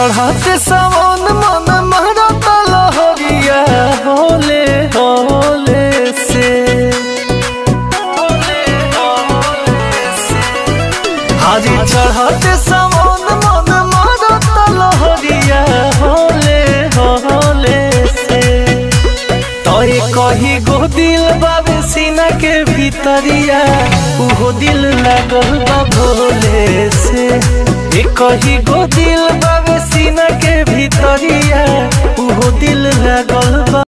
चढ़ाते सावन मन महरत लहरिया होले होले से हाजी चढ़ाते सावन मन महरत लहरिया होले होले से तोय कही गो दिल बाबे सीना के भीतरिया उहो दिल लागल बा भोले से कही गो दिल बाबे सीना के भीतरिया उहो दिल लागल बा।